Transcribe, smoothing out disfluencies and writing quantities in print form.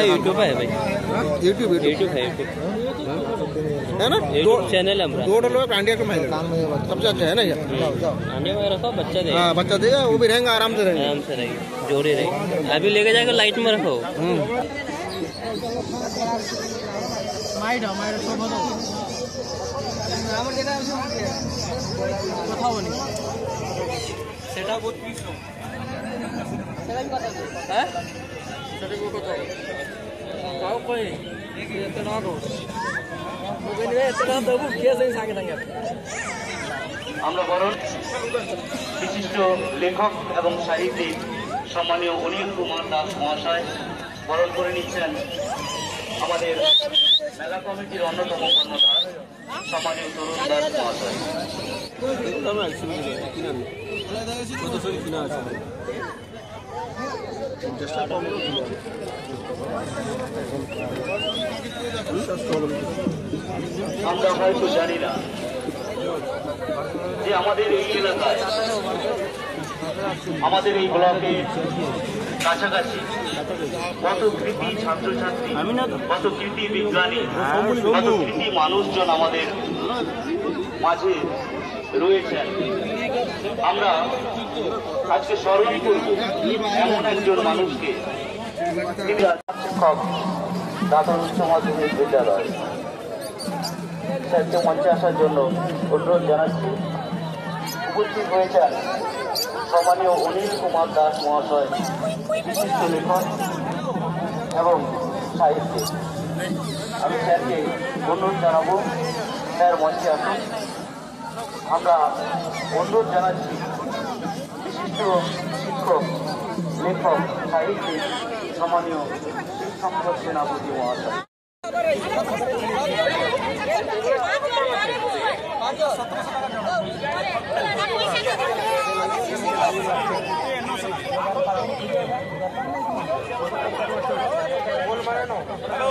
YouTube है भाई, YouTube है, यूट्यूब है ना, यूट्यूब चैनल है हमारा। 2 डॉलर का अंडे का महंगा सबसे अच्छा है ना ये। अंडे वगैरह सब बच्चा देगा। हाँ बच्चा देगा, वो भी रहेगा आराम से रहेगा, आराम से रहेगी, जोड़ी रहेगी। अभी लेके जाकर लाइट में रखो। माइड हमारे सब बताओ আমার যেটা আছে কোথাও নেই সেটা 32 সেটা কত হ্যাঁ সেটা কত তাও কই এতে না দো ওকে নিয়ে এতে না দেবো কে সেই সাথে থাকে। আমরা বরণ বিশিষ্ট লেখক এবং সাহিত্যিক সম্মানীয় অনিল কুমার দাস মহাশয় বরণ করে নিচ্ছেন আমাদের মেলা কমিটির অন্যতম কর্ণধার সম্মানীয় তরুণ দাস মহাশয়। আমরা হয়তো জানি না যে আমাদের এই এলাকায়, আমাদের এই ব্লকে কাছাকাছি কত কৃতি ছাত্রছাত্রী, কত কৃতি বিজ্ঞানী, কত কৃতি মানুষজন আমাদের মাঝে রয়েছেন। আমরা আজকে স্মরণ করব এমন একজন মানুষকে, তিনি শিক্ষক, দাদন উচ্চ মাধ্যমিক বিদ্যালয়। স্যারকে মঞ্চে আসার জন্য অনুরোধ জানাচ্ছি। উপস্থিত হয়েছেন সম্মানীয় অনিল কুমার দাস মহাশয়, বিশিষ্ট লেখক এবং সাহিত্যিক। আমি স্যারকে অনুরোধ জানাবো, স্যার মঞ্চে আসুন। আমরা অনুরোধ জানাচ্ছি বিশিষ্ট শিক্ষক, লেখক, সাহিত্যিক সম্মানীয় শিবশঙ্কর সেনাপতি মহাশয়। হ্যালো